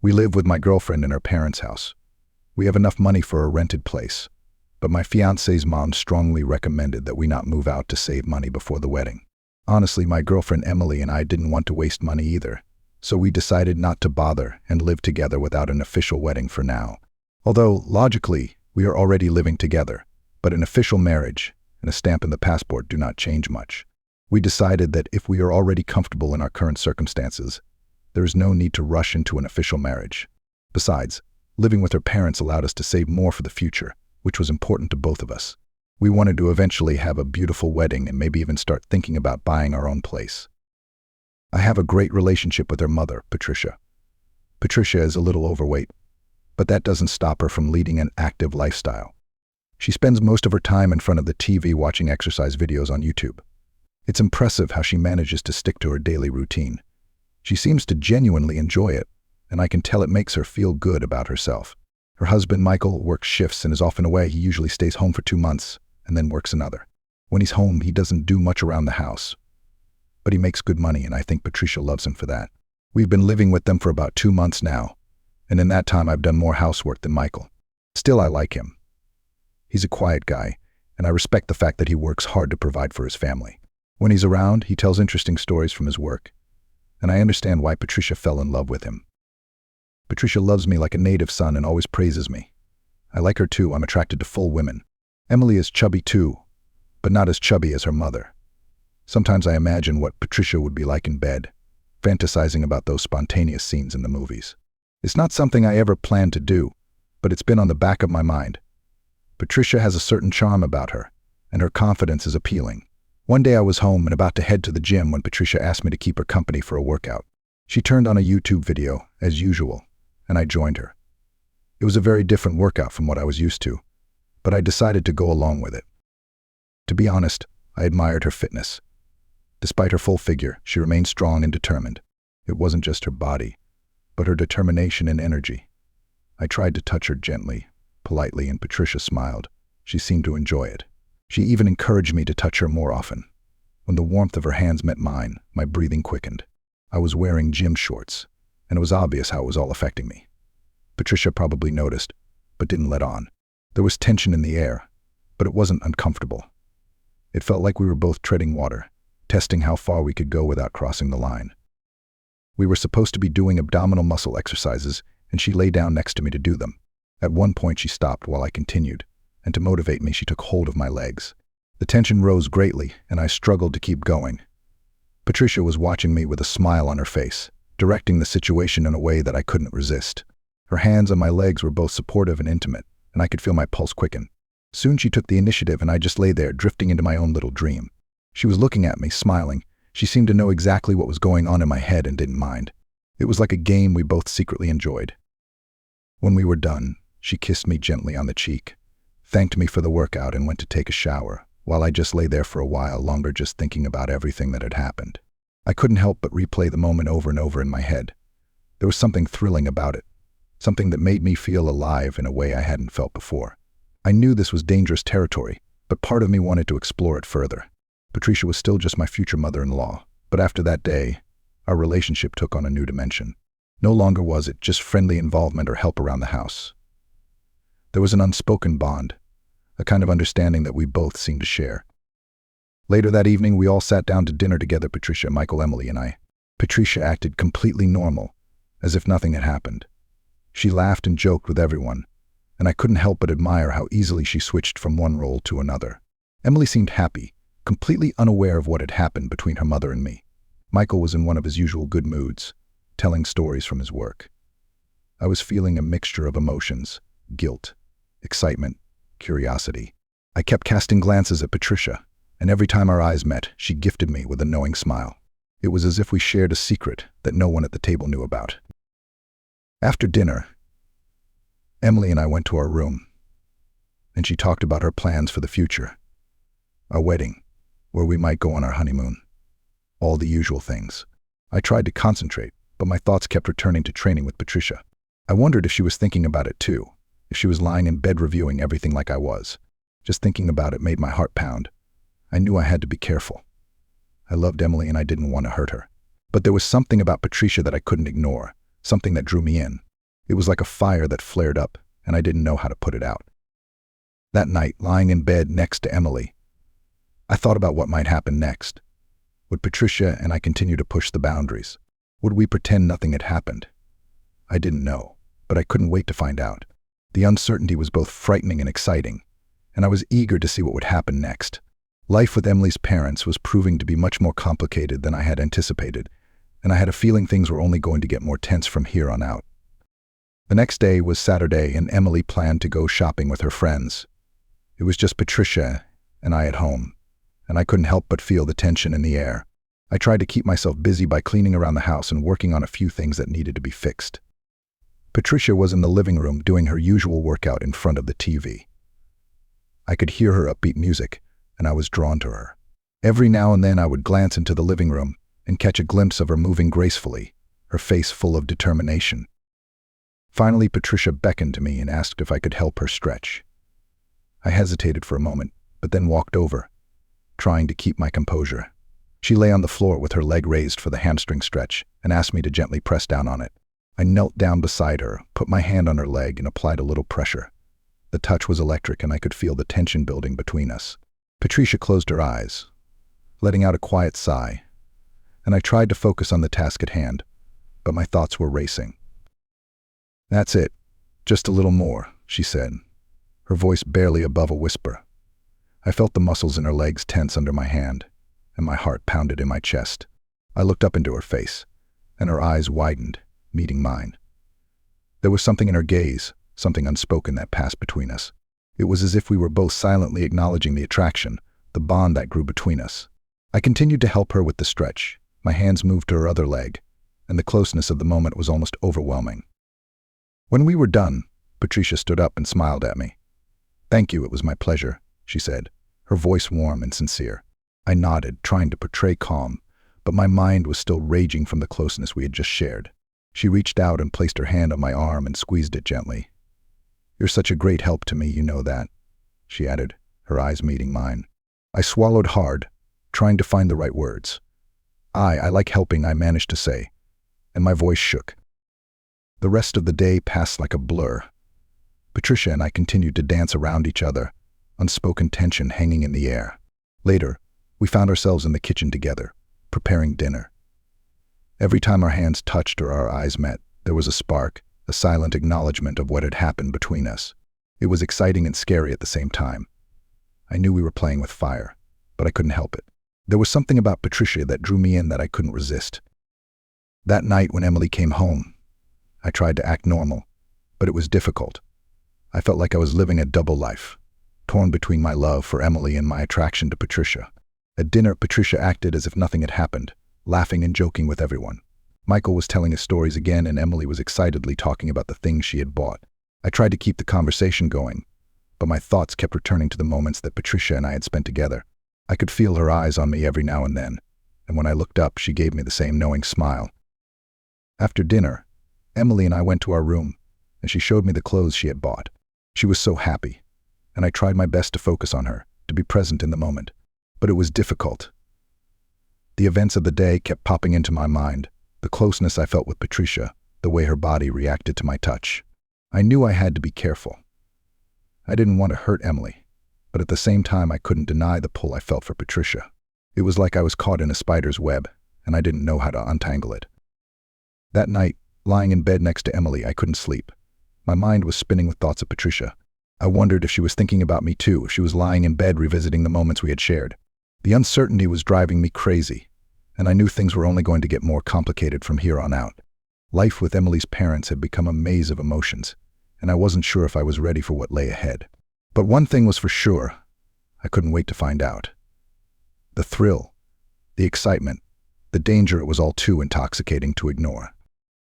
We live with my girlfriend in her parents' house. We have enough money for a rented place, but my fiance's mom strongly recommended that we not move out to save money before the wedding. Honestly, my girlfriend Emily and I didn't want to waste money either, so we decided not to bother and live together without an official wedding for now. Although, logically, we are already living together, but an official marriage and a stamp in the passport do not change much. We decided that if we are already comfortable in our current circumstances, there is no need to rush into an official marriage. Besides, living with her parents allowed us to save more for the future, which was important to both of us. We wanted to eventually have a beautiful wedding and maybe even start thinking about buying our own place. I have a great relationship with her mother, Patricia. Patricia is a little overweight, but that doesn't stop her from leading an active lifestyle. She spends most of her time in front of the TV watching exercise videos on YouTube. It's impressive how she manages to stick to her daily routine. She seems to genuinely enjoy it, and I can tell it makes her feel good about herself. Her husband, Michael, works shifts and is often away. He usually stays home for 2 months and then works another. When he's home, he doesn't do much around the house, but he makes good money, and I think Patricia loves him for that. We've been living with them for about 2 months now, and in that time I've done more housework than Michael. Still, I like him. He's a quiet guy, and I respect the fact that he works hard to provide for his family. When he's around, he tells interesting stories from his work, and I understand why Patricia fell in love with him. Patricia loves me like a native son and always praises me. I like her too. I'm attracted to full women. Emily is chubby too, but not as chubby as her mother. Sometimes I imagine what Patricia would be like in bed, fantasizing about those spontaneous scenes in the movies. It's not something I ever planned to do, but it's been on the back of my mind. Patricia has a certain charm about her, and her confidence is appealing. One day I was home and about to head to the gym when Patricia asked me to keep her company for a workout. She turned on a YouTube video, as usual, and I joined her. It was a very different workout from what I was used to, but I decided to go along with it. To be honest, I admired her fitness. Despite her full figure, she remained strong and determined. It wasn't just her body, but her determination and energy. I tried to touch her gently, politely, and Patricia smiled. She seemed to enjoy it. She even encouraged me to touch her more often. When the warmth of her hands met mine, my breathing quickened. I was wearing gym shorts, and it was obvious how it was all affecting me. Patricia probably noticed, but didn't let on. There was tension in the air, but it wasn't uncomfortable. It felt like we were both treading water, testing how far we could go without crossing the line. We were supposed to be doing abdominal muscle exercises, and she lay down next to me to do them. At one point she stopped while I continued, and to motivate me she took hold of my legs. The tension rose greatly, and I struggled to keep going. Patricia was watching me with a smile on her face, directing the situation in a way that I couldn't resist. Her hands on my legs were both supportive and intimate, and I could feel my pulse quicken. Soon she took the initiative, and I just lay there, drifting into my own little dream. She was looking at me, smiling. She seemed to know exactly what was going on in my head and didn't mind. It was like a game we both secretly enjoyed. When we were done, she kissed me gently on the cheek, thanked me for the workout, and went to take a shower, while I just lay there for a while longer, just thinking about everything that had happened. I couldn't help but replay the moment over and over in my head. There was something thrilling about it, something that made me feel alive in a way I hadn't felt before. I knew this was dangerous territory, but part of me wanted to explore it further. Patricia was still just my future mother-in-law, but after that day, our relationship took on a new dimension. No longer was it just friendly involvement or help around the house. There was an unspoken bond, a kind of understanding that we both seemed to share. Later that evening, we all sat down to dinner together, Patricia, Michael, Emily, and I. Patricia acted completely normal, as if nothing had happened. She laughed and joked with everyone, and I couldn't help but admire how easily she switched from one role to another. Emily seemed happy, completely unaware of what had happened between her mother and me. Michael was in one of his usual good moods, telling stories from his work. I was feeling a mixture of emotions, guilt, excitement, curiosity. I kept casting glances at Patricia, and every time our eyes met, she gifted me with a knowing smile. It was as if we shared a secret that no one at the table knew about. After dinner, Emily and I went to our room, and she talked about her plans for the future. Our wedding, where we might go on our honeymoon. All the usual things. I tried to concentrate, but my thoughts kept returning to training with Patricia. I wondered if she was thinking about it too, if she was lying in bed reviewing everything like I was. Just thinking about it made my heart pound. I knew I had to be careful. I loved Emily and I didn't want to hurt her. But there was something about Patricia that I couldn't ignore, something that drew me in. It was like a fire that flared up, and I didn't know how to put it out. That night, lying in bed next to Emily, I thought about what might happen next. Would Patricia and I continue to push the boundaries? Would we pretend nothing had happened? I didn't know, but I couldn't wait to find out. The uncertainty was both frightening and exciting, and I was eager to see what would happen next. Life with Emily's parents was proving to be much more complicated than I had anticipated, and I had a feeling things were only going to get more tense from here on out. The next day was Saturday, and Emily planned to go shopping with her friends. It was just Patricia and I at home, and I couldn't help but feel the tension in the air. I tried to keep myself busy by cleaning around the house and working on a few things that needed to be fixed. Patricia was in the living room doing her usual workout in front of the TV. I could hear her upbeat music, and I was drawn to her. Every now and then I would glance into the living room and catch a glimpse of her moving gracefully, her face full of determination. Finally, Patricia beckoned to me and asked if I could help her stretch. I hesitated for a moment, but then walked over, trying to keep my composure. She lay on the floor with her leg raised for the hamstring stretch and asked me to gently press down on it. I knelt down beside her, put my hand on her leg, and applied a little pressure. The touch was electric, and I could feel the tension building between us. Patricia closed her eyes, letting out a quiet sigh, and I tried to focus on the task at hand, but my thoughts were racing. "That's it. Just a little more," she said, her voice barely above a whisper. I felt the muscles in her legs tense under my hand, and my heart pounded in my chest. I looked up into her face, and her eyes widened, meeting mine. There was something in her gaze, something unspoken that passed between us. It was as if we were both silently acknowledging the attraction, the bond that grew between us. I continued to help her with the stretch. My hands moved to her other leg, and the closeness of the moment was almost overwhelming. When we were done, Patricia stood up and smiled at me. "Thank you, it was my pleasure," she said, her voice warm and sincere. I nodded, trying to portray calm, but my mind was still raging from the closeness we had just shared. She reached out and placed her hand on my arm and squeezed it gently. "You're such a great help to me, you know that," she added, her eyes meeting mine. I swallowed hard, trying to find the right words. I like helping," I managed to say, and my voice shook. The rest of the day passed like a blur. Patricia and I continued to dance around each other, unspoken tension hanging in the air. Later, we found ourselves in the kitchen together, preparing dinner. Every time our hands touched or our eyes met, there was a spark, a silent acknowledgement of what had happened between us. It was exciting and scary at the same time. I knew we were playing with fire, but I couldn't help it. There was something about Patricia that drew me in that I couldn't resist. That night when Emily came home, I tried to act normal, but it was difficult. I felt like I was living a double life, torn between my love for Emily and my attraction to Patricia. At dinner, Patricia acted as if nothing had happened, laughing and joking with everyone. Michael was telling his stories again, and Emily was excitedly talking about the things she had bought. I tried to keep the conversation going, but my thoughts kept returning to the moments that Patricia and I had spent together. I could feel her eyes on me every now and then, and when I looked up, she gave me the same knowing smile. After dinner, Emily and I went to our room, and she showed me the clothes she had bought. She was so happy, and I tried my best to focus on her, to be present in the moment. But it was difficult. The events of the day kept popping into my mind, the closeness I felt with Patricia, the way her body reacted to my touch. I knew I had to be careful. I didn't want to hurt Emily, but at the same time I couldn't deny the pull I felt for Patricia. It was like I was caught in a spider's web, and I didn't know how to untangle it. That night, lying in bed next to Emily, I couldn't sleep. My mind was spinning with thoughts of Patricia. I wondered if she was thinking about me too, if she was lying in bed revisiting the moments we had shared. The uncertainty was driving me crazy, and I knew things were only going to get more complicated from here on out. Life with Emily's parents had become a maze of emotions, and I wasn't sure if I was ready for what lay ahead. But one thing was for sure, I couldn't wait to find out. The thrill, the excitement, the danger, it was all too intoxicating to ignore.